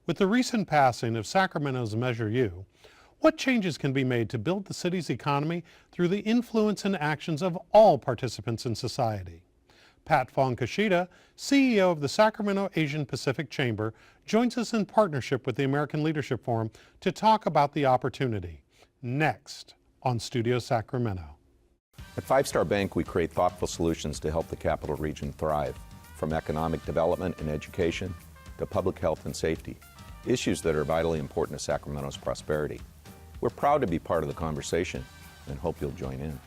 With the recent passing of Sacramento's Measure U, what changes can be made to build the city's economy through the influence and actions of all participants in society? Fong Kushida, CEO of the Sacramento Asian Pacific Chamber, joins us in partnership with the American Leadership Forum to talk about the opportunity. Next on Studio Sacramento. At Five Star Bank, we create thoughtful solutions to help the capital region thrive, from economic development and education to public health and safety, issues that are vitally important to Sacramento's prosperity. We're proud to be part of the conversation and hope you'll join in.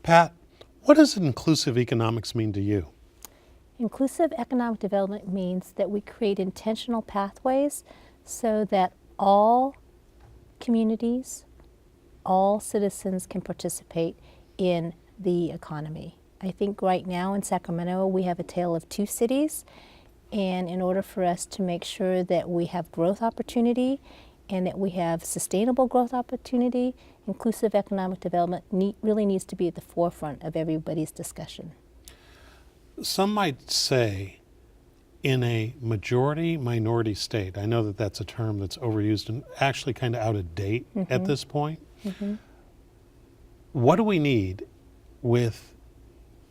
Pat, what does inclusive economics mean to you? Inclusive economic development means that we create intentional pathways so that all communities, all citizens can participate in the economy. I think right now in Sacramento we have a tale of two cities, and in order for us to make sure that we have growth opportunity and that we have sustainable growth opportunity, inclusive economic development really needs to be at the forefront of everybody's discussion. Some might say in a majority-minority state, I know that that's a term that's overused and actually kind of out of date at this point. What do we need with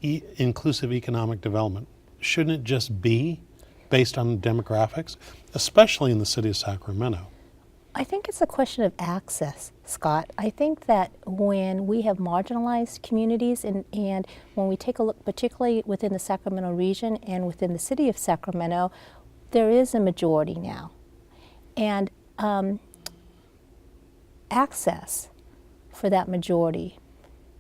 inclusive economic development? Shouldn't it just be based on demographics, especially in the city of Sacramento? I think it's a question of access, Scott. I think that when we have marginalized communities and when we take a look particularly within the Sacramento region and within the city of Sacramento, there is a majority now. And access for that majority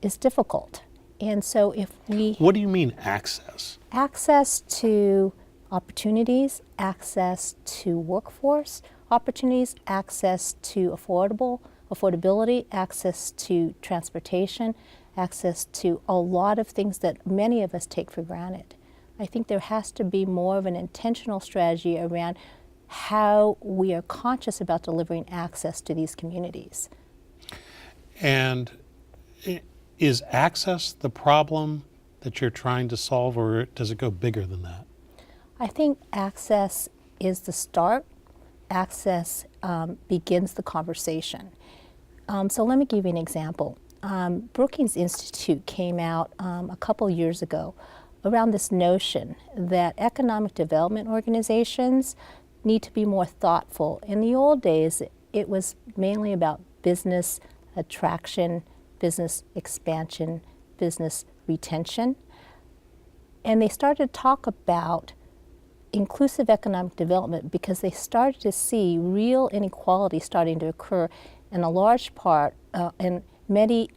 is difficult. And so if we... What do you mean access? Access to opportunities, access to workforce opportunities, access to affordability, access to transportation, access to a lot of things that many of us take for granted. I think there has to be more of an intentional strategy around how we are conscious about delivering access to these communities. And is access the problem that you're trying to solve, or does it go bigger than that? I think access is the start. Access begins the conversation. So let me give you an example. Brookings Institute came out a couple years ago around this notion that economic development organizations need to be more thoughtful. In the old days, it was mainly about business attraction, business expansion, business retention. And they started to talk about inclusive economic development because they started to see real inequality starting to occur in a large part in many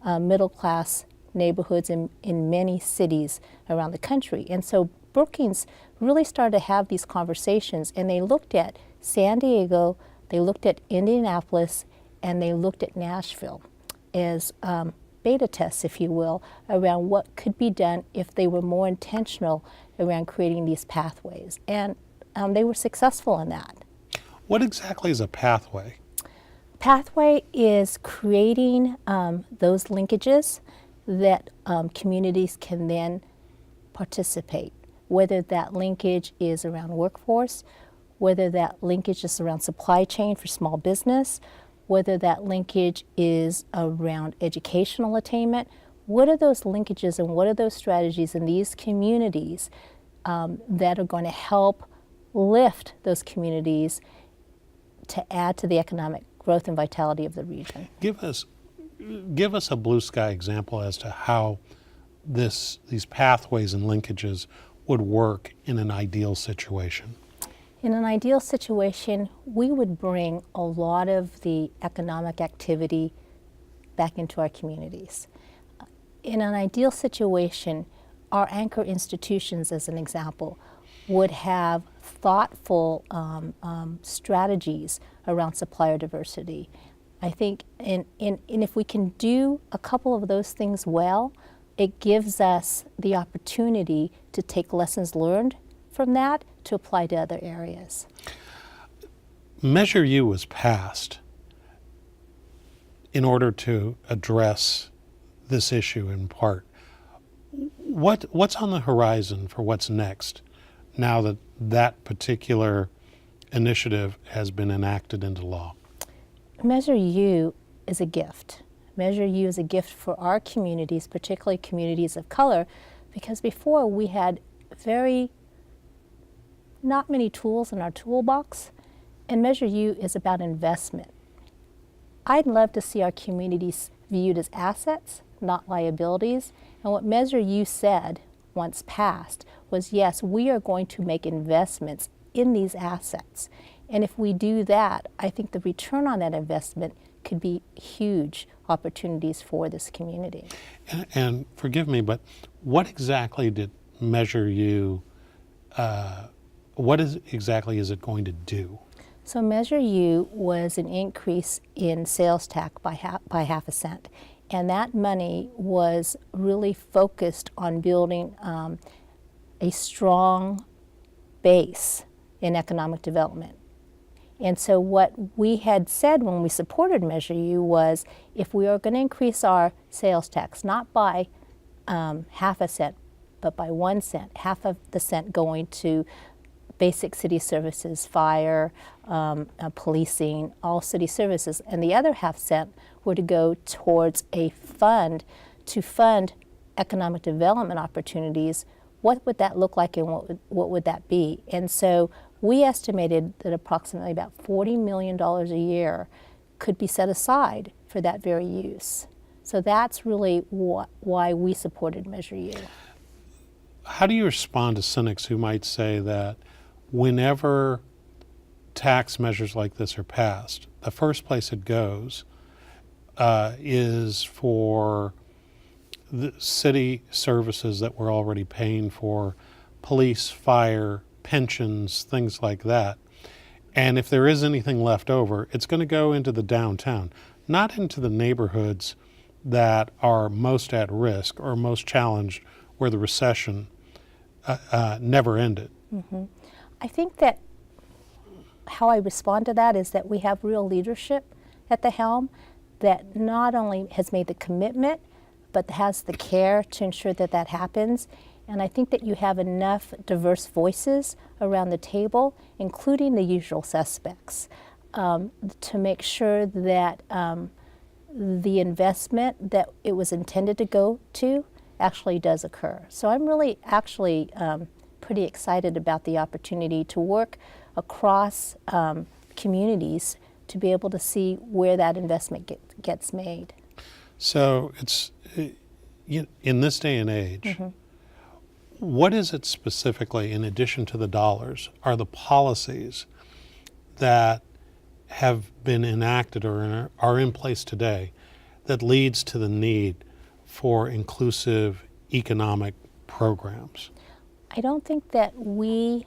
middle class neighborhoods in many cities around the country. And so Brookings really started to have these conversations, and they looked at San Diego, they looked at Indianapolis, and they looked at Nashville as beta tests, if you will, around what could be done if they were more intentional around creating these pathways. And they were successful in that. What exactly is a pathway? Pathway is creating those linkages that communities can then participate, whether that linkage is around workforce, whether that linkage is around supply chain for small business, whether that linkage is around educational attainment. What are those linkages and what are those strategies in these communities that are going to help lift those communities to add to the economic growth and vitality of the region? Give us a blue sky example as to how these pathways and linkages would work in an ideal situation. In an ideal situation, we would bring a lot of the economic activity back into our communities. In an ideal situation, our anchor institutions, as an example, would have thoughtful strategies around supplier diversity. I think and if we can do a couple of those things well, it gives us the opportunity to take lessons learned from that to apply to other areas. Measure U was passed in order to address this issue in part. What's on the horizon for what's next now that that particular initiative has been enacted into law? Measure U is a gift. Measure U is a gift for our communities, particularly communities of color, because before we had not many tools in our toolbox, and Measure U is about investment. I'd love to see our communities viewed as assets, not liabilities. And what Measure U said, once passed, was yes, we are going to make investments in these assets. And if we do that, I think the return on that investment could be huge opportunities for this community. And forgive me, but what exactly did Measure U, exactly is it going to do? So Measure U was an increase in sales tax by half a cent. And that money was really focused on building a strong base in economic development. And so what we had said when we supported Measure U was if we are going to increase our sales tax, not by half a cent, but by 1 cent, half of the cent going to basic city services, fire, policing, all city services, and the other half cent were to go towards a fund to fund economic development opportunities. What would that look like and what would that be? And so we estimated that approximately about $40 million a year could be set aside for that very use. So that's really why we supported Measure U. How do you respond to cynics who might say that whenever tax measures like this are passed, the first place it goes is for the city services that we're already paying for, police, fire, pensions, things like that. And if there is anything left over, it's going to go into the downtown, not into the neighborhoods that are most at risk or most challenged where the recession never ended. Mm-hmm. I think that how I respond to that is that we have real leadership at the helm that not only has made the commitment, but has the care to ensure that that happens. And I think that you have enough diverse voices around the table, including the usual suspects, to make sure that the investment that it was intended to go to actually does occur. So I'm really actually pretty excited about the opportunity to work across communities to be able to see where that investment gets made. So it's in this day and age, mm-hmm. What is it specifically, in addition to the dollars, are the policies that have been enacted or are in place today that leads to the need for inclusive economic programs? I don't think that we,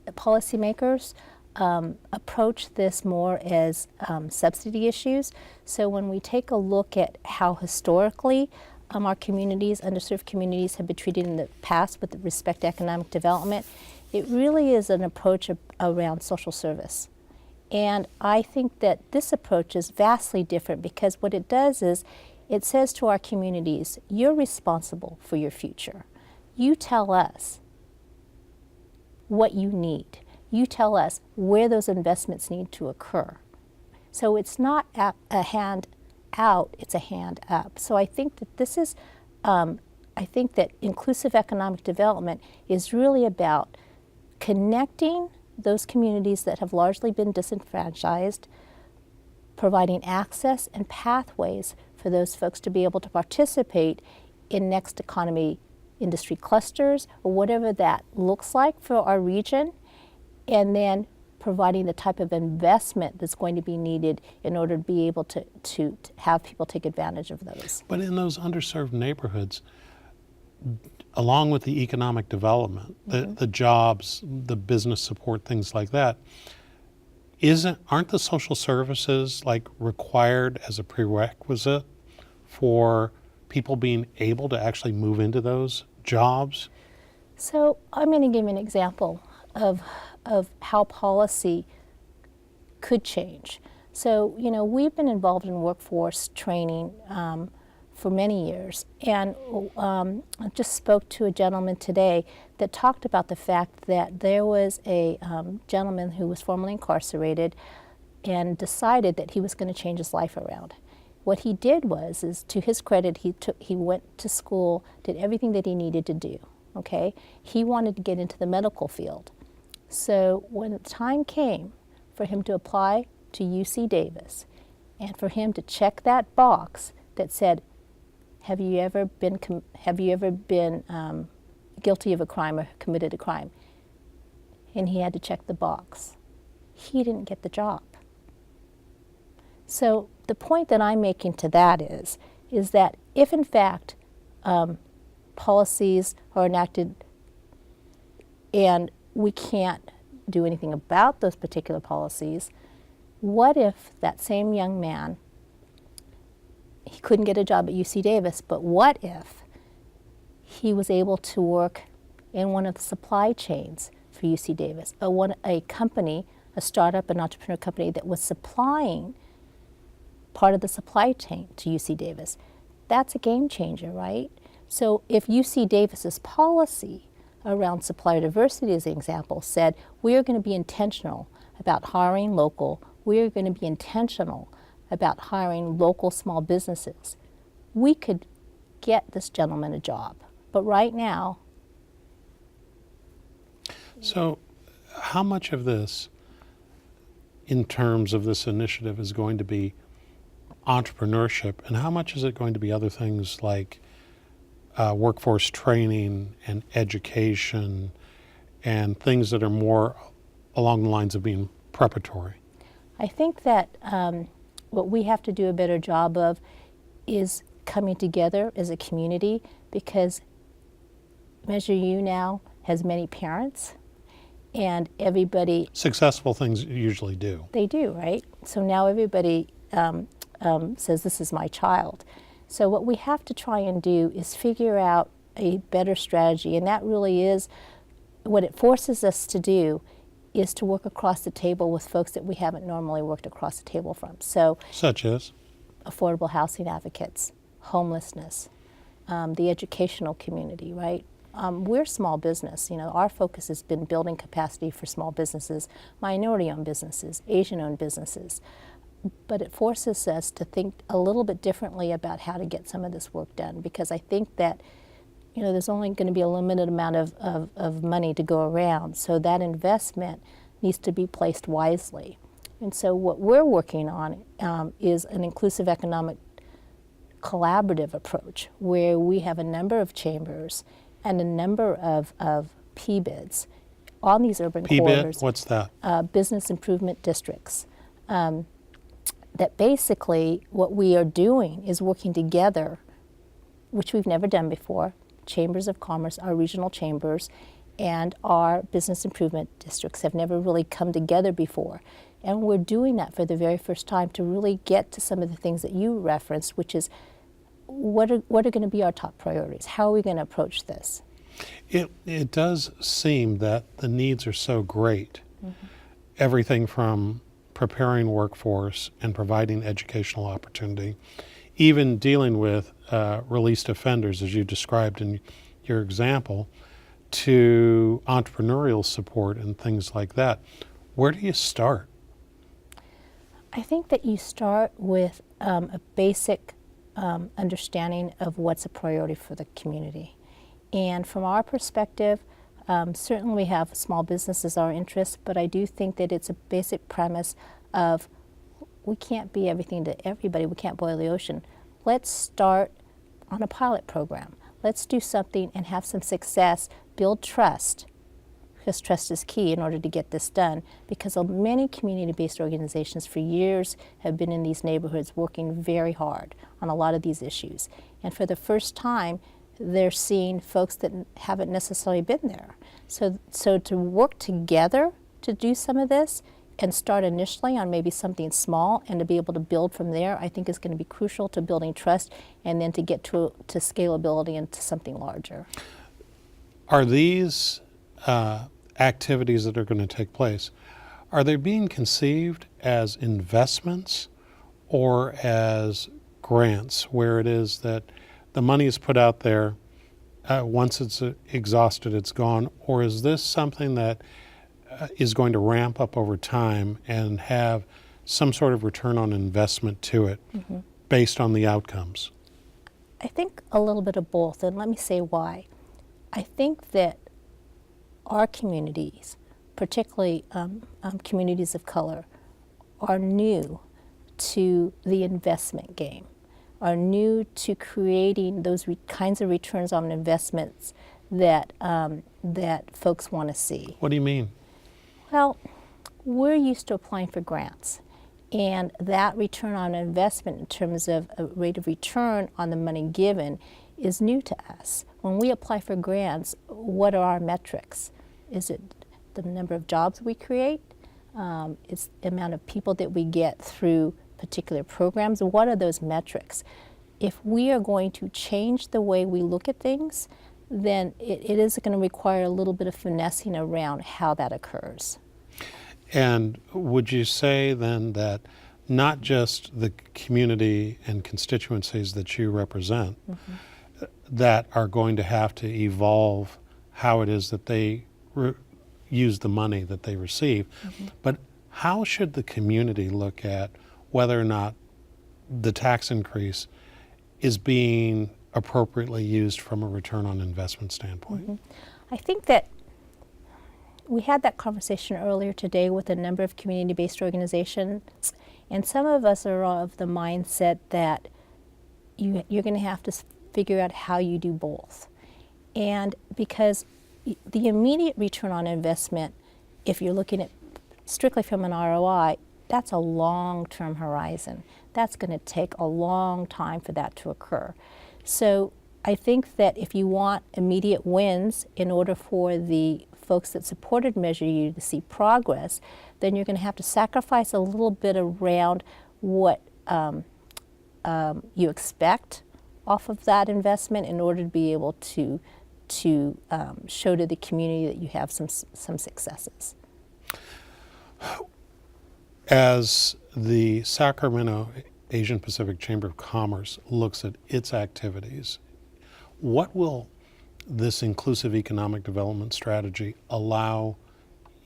policymakers, approach this more as subsidy issues. So when we take a look at how historically our communities, underserved communities, have been treated in the past with respect to economic development, it really is an approach around social service. And I think that this approach is vastly different because what it does is it says to our communities, you're responsible for your future. You tell us what you need. You tell us where those investments need to occur. So it's not a hand out, it's a hand up. So I think that this is, I think that inclusive economic development is really about connecting those communities that have largely been disenfranchised, providing access and pathways for those folks to be able to participate in next economy industry clusters or whatever that looks like for our region, and then providing the type of investment that's going to be needed in order to be able to have people take advantage of those. But in those underserved neighborhoods, along with the economic development, mm-hmm. the jobs, the business support, things like that, aren't the social services required as a prerequisite for people being able to actually move into those jobs? So I'm going to give you an example. of how policy could change. So, we've been involved in workforce training for many years, and I just spoke to a gentleman today that talked about the fact that there was a gentleman who was formerly incarcerated and decided that he was going to change his life around. What he did is to his credit, he went to school, did everything that he needed to do. Okay, he wanted to get into the medical field. So when the time came for him to apply to UC Davis, and for him to check that box that said, "Have you ever been guilty of a crime or committed a crime?" and he had to check the box, he didn't get the job. So the point that I'm making to that is that if in fact policies are enacted and we can't do anything about those particular policies, what if that same young man, he couldn't get a job at UC Davis, but what if he was able to work in one of the supply chains for UC Davis, a company, a startup, an entrepreneur company that was supplying part of the supply chain to UC Davis? That's a game changer, right? So if UC Davis's policy around supplier diversity, as an example, said we are going to be intentional about hiring local, we are going to be intentional about hiring local small businesses, we could get this gentleman a job. But right now... So how much of this, in terms of this initiative, is going to be entrepreneurship, and how much is it going to be other things like workforce training and education and things that are more along the lines of being preparatory? I think that what we have to do a better job of is coming together as a community, because Measure U now has many parents, and everybody... Successful things usually do. They do, right? So now everybody says, this is my child. So what we have to try and do is figure out a better strategy, and that really is what it forces us to do, is to work across the table with folks that we haven't normally worked across the table from. So, such as? Affordable housing advocates, homelessness, the educational community, right? We're small business. Our focus has been building capacity for small businesses, minority-owned businesses, Asian-owned businesses. But it forces us to think a little bit differently about how to get some of this work done, because I think that there's only going to be a limited amount of money to go around, so that investment needs to be placed wisely. And so what we're working on is an inclusive economic collaborative approach, where we have a number of chambers and a number of PBIDs on these urban corridors. PBID, what's that? Business improvement districts. That basically what we are doing is working together, which we've never done before, chambers of commerce, our regional chambers, and our business improvement districts have never really come together before. And we're doing that for the very first time to really get to some of the things that you referenced, which is what are going to be our top priorities? How are we going to approach this? It does seem that the needs are so great. Mm-hmm. Everything from preparing workforce and providing educational opportunity, even dealing with released offenders, as you described in your example, to entrepreneurial support and things like that. Where do you start? I think that you start with a basic understanding of what's a priority for the community. And from our perspective, certainly we have small business as our interest, but I do think that it's a basic premise of we can't be everything to everybody. We can't boil the ocean. Let's start on a pilot program. Let's do something and have some success, build trust, because trust is key in order to get this done, because many community-based organizations for years have been in these neighborhoods working very hard on a lot of these issues. And for the first time, they're seeing folks that haven't necessarily been there. So to work together to do some of this and start initially on maybe something small and to be able to build from there, I think is going to be crucial to building trust and then to get to scalability and to something larger. Are these activities that are going to take place, are they being conceived as investments or as grants, where it is that the money is put out there, once it's exhausted, it's gone? Or is this something that is going to ramp up over time and have some sort of return on investment to it based on the outcomes? I think a little bit of both, and let me say why. I think that our communities, particularly communities of color, are new to the investment game, are new to creating those kinds of returns on investments that, that folks want to see. What do you mean? Well, we're used to applying for grants, and that return on investment in terms of a rate of return on the money given is new to us. When we apply for grants, what are our metrics? Is it the number of jobs we create? It's the amount of people that we get through particular programs. What are those metrics? If we are going to change the way we look at things, then it is going to require a little bit of finessing around how that occurs. And would you say then that not just the community and constituencies that you represent that are going to have to evolve how it is that they use the money that they receive, but how should the community look at whether or not the tax increase is being appropriately used from a return on investment standpoint? I think that we had that conversation earlier today with a number of community-based organizations, and some of us are of the mindset that you're going to have to figure out how you do both. And because the immediate return on investment, if you're looking at strictly from an ROI, that's a long-term horizon. That's going to take a long time for that to occur. So I think that if you want immediate wins in order for the folks that supported Measure U to see progress, then you're going to have to sacrifice a little bit around what you expect off of that investment in order to be able to show to the community that you have some successes. As the Sacramento Asian Pacific Chamber of Commerce looks at its activities, what will this inclusive economic development strategy allow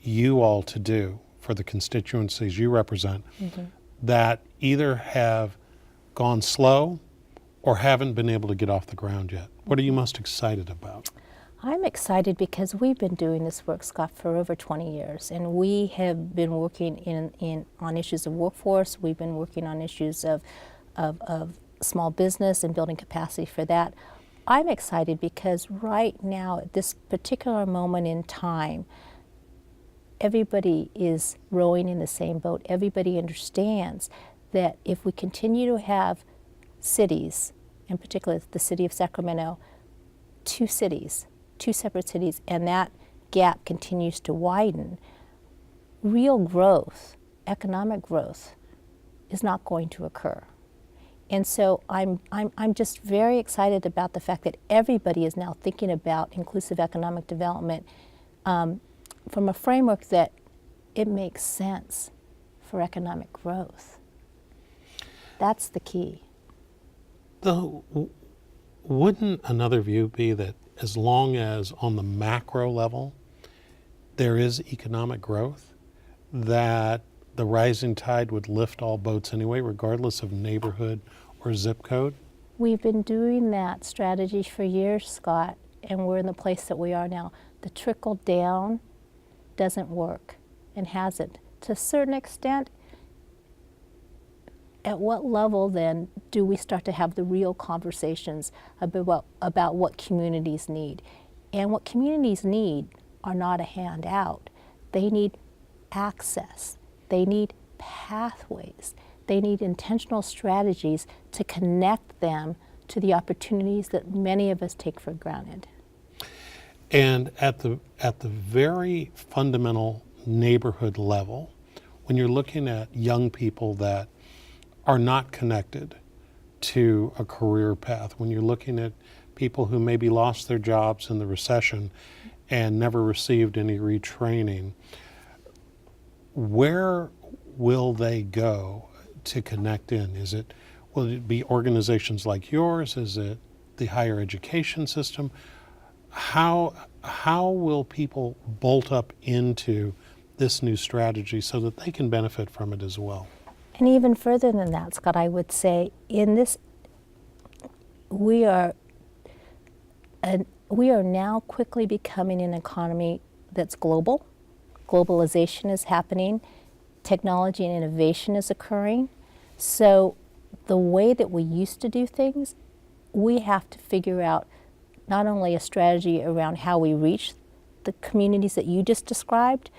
you all to do for the constituencies you represent that either have gone slow or haven't been able to get off the ground yet? What are you most excited about? I'm excited because we've been doing this work, Scott, for over 20 years, and we have been working on issues of workforce. We've been working on issues of small business and building capacity for that. I'm excited because right now, at this particular moment in time, everybody is rowing in the same boat. Everybody understands that if we continue to have cities, in particular the city of Sacramento, two separate cities, and that gap continues to widen, real growth, economic growth, is not going to occur. And so I'm just very excited about the fact that everybody is now thinking about inclusive economic development from a framework that it makes sense for economic growth. That's the key. Though, wouldn't another view be that as long as on the macro level there is economic growth, that the rising tide would lift all boats anyway, regardless of neighborhood or zip code? We've been doing that strategy for years, Scott, and we're in the place that we are now. The trickle down doesn't work and hasn't. To a certain extent, at what level then do we start to have the real conversations about what communities need? And what communities need are not a handout. They need access. They need pathways. They need intentional strategies to connect them to the opportunities that many of us take for granted. And at the very fundamental neighborhood level, when you're looking at young people that are not connected to a career path, when you're looking at people who maybe lost their jobs in the recession and never received any retraining, where will they go to connect in? Will it be organizations like yours? Is it the higher education system? How will people bolt up into this new strategy so that they can benefit from it as well? And even further than that, Scott, I would say in this, we are now quickly becoming an economy that's global. Globalization is happening. Technology and innovation is occurring. So the way that we used to do things, we have to figure out not only a strategy around how we reach the communities that you just described,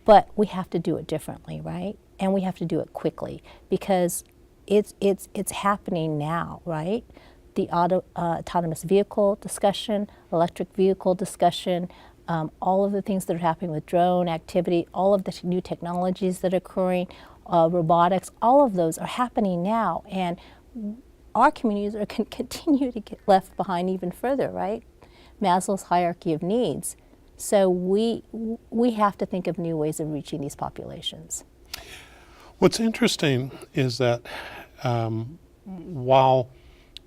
but we have to do it differently, right? And we have to do it quickly because it's happening now, right? The autonomous vehicle discussion, electric vehicle discussion, all of the things that are happening with drone activity, all of the new technologies that are occurring, robotics, all of those are happening now. And our communities are can continue to get left behind even further, right? Maslow's hierarchy of needs. So we have to think of new ways of reaching these populations. What's interesting is that while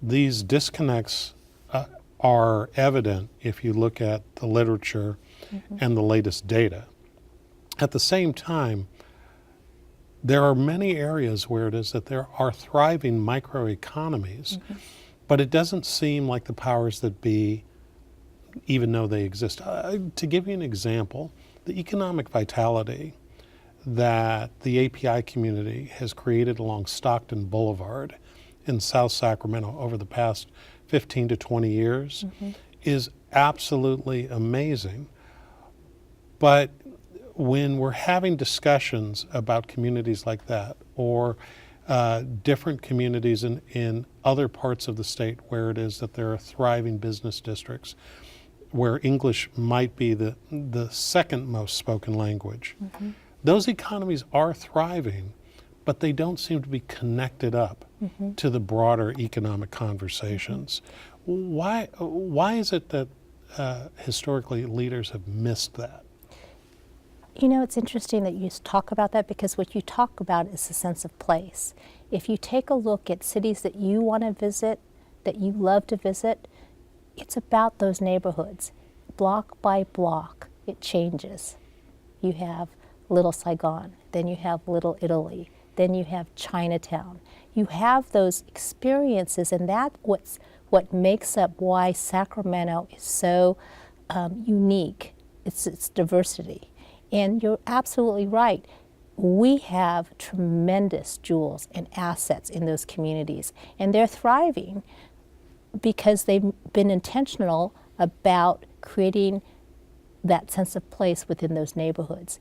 these disconnects are evident if you look at the literature and the latest data, at the same time, there are many areas where it is that there are thriving microeconomies, but it doesn't seem like the powers that be even know they exist. To give you an example, the economic vitality that the API community has created along Stockton Boulevard in South Sacramento over the past 15 to 20 years is absolutely amazing. But when we're having discussions about communities like that, or different communities in other parts of the state where it is that there are thriving business districts, where English might be the second most spoken language, those economies are thriving, but they don't seem to be connected up to the broader economic conversations. Why is it that historically leaders have missed that? You know, it's interesting that you talk about that because what you talk about is a sense of place. If you take a look at cities that you want to visit, that you love to visit, it's about those neighborhoods. Block by block, it changes. You have Little Saigon, then you have Little Italy, then you have Chinatown. You have those experiences, and that's what makes up why Sacramento is so unique. It's its diversity. And you're absolutely right. We have tremendous jewels and assets in those communities, and they're thriving because they've been intentional about creating that sense of place within those neighborhoods.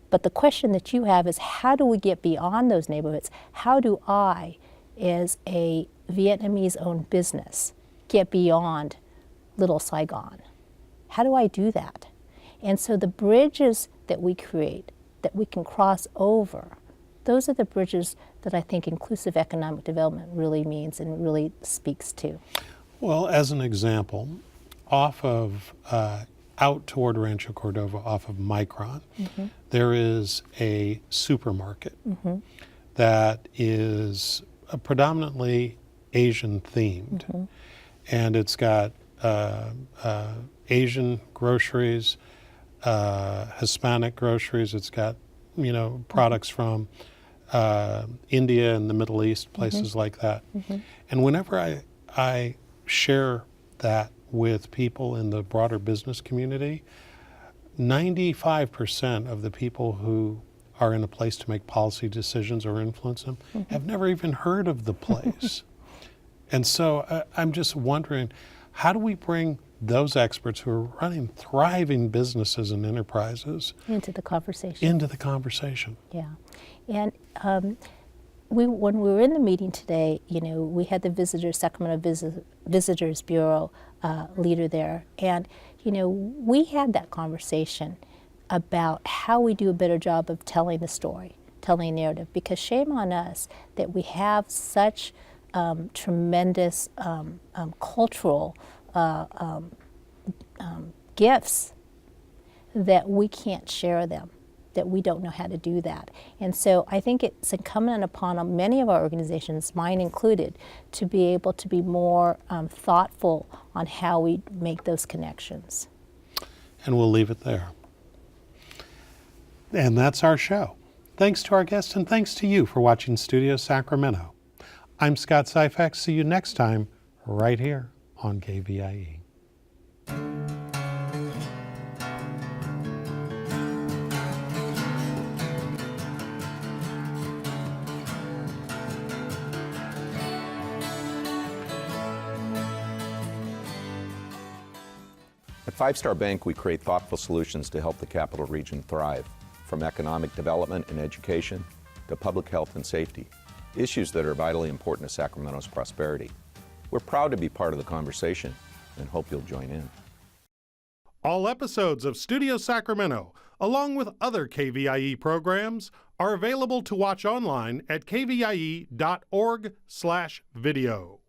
But the question that you have is, how do we get beyond those neighborhoods? How do I, as a Vietnamese-owned business, get beyond Little Saigon? How do I do that? And so the bridges that we create, that we can cross over, those are the bridges that I think inclusive economic development really means and really speaks to. Well, as an example, off of out toward Rancho Cordova, off of Micron, there is a supermarket that is predominantly Asian themed, and it's got Asian groceries, Hispanic groceries. It's got, products from India and the Middle East, places like that. And whenever I share that with people in the broader business community, 95% of the people who are in a place to make policy decisions or influence them have never even heard of the place. And so I'm just wondering, how do we bring those experts who are running thriving businesses and enterprises into the conversation? Yeah. And when we were in the meeting today, we had the Sacramento Visitors Bureau leader there, and we had that conversation about how we do a better job of telling the story, telling a narrative, because shame on us that we have such tremendous cultural gifts that we can't share them, that we don't know how to do that. And so I think it's incumbent upon many of our organizations, mine included, to be able to be more thoughtful on how we make those connections. And we'll leave it there. And that's our show. Thanks to our guests and thanks to you for watching Studio Sacramento. I'm Scott Syphax. See you next time right here on KVIE. At Five Star Bank, we create thoughtful solutions to help the Capital Region thrive, from economic development and education to public health and safety, issues that are vitally important to Sacramento's prosperity. We're proud to be part of the conversation and hope you'll join in. All episodes of Studio Sacramento, along with other KVIE programs, are available to watch online at kvie.org/video.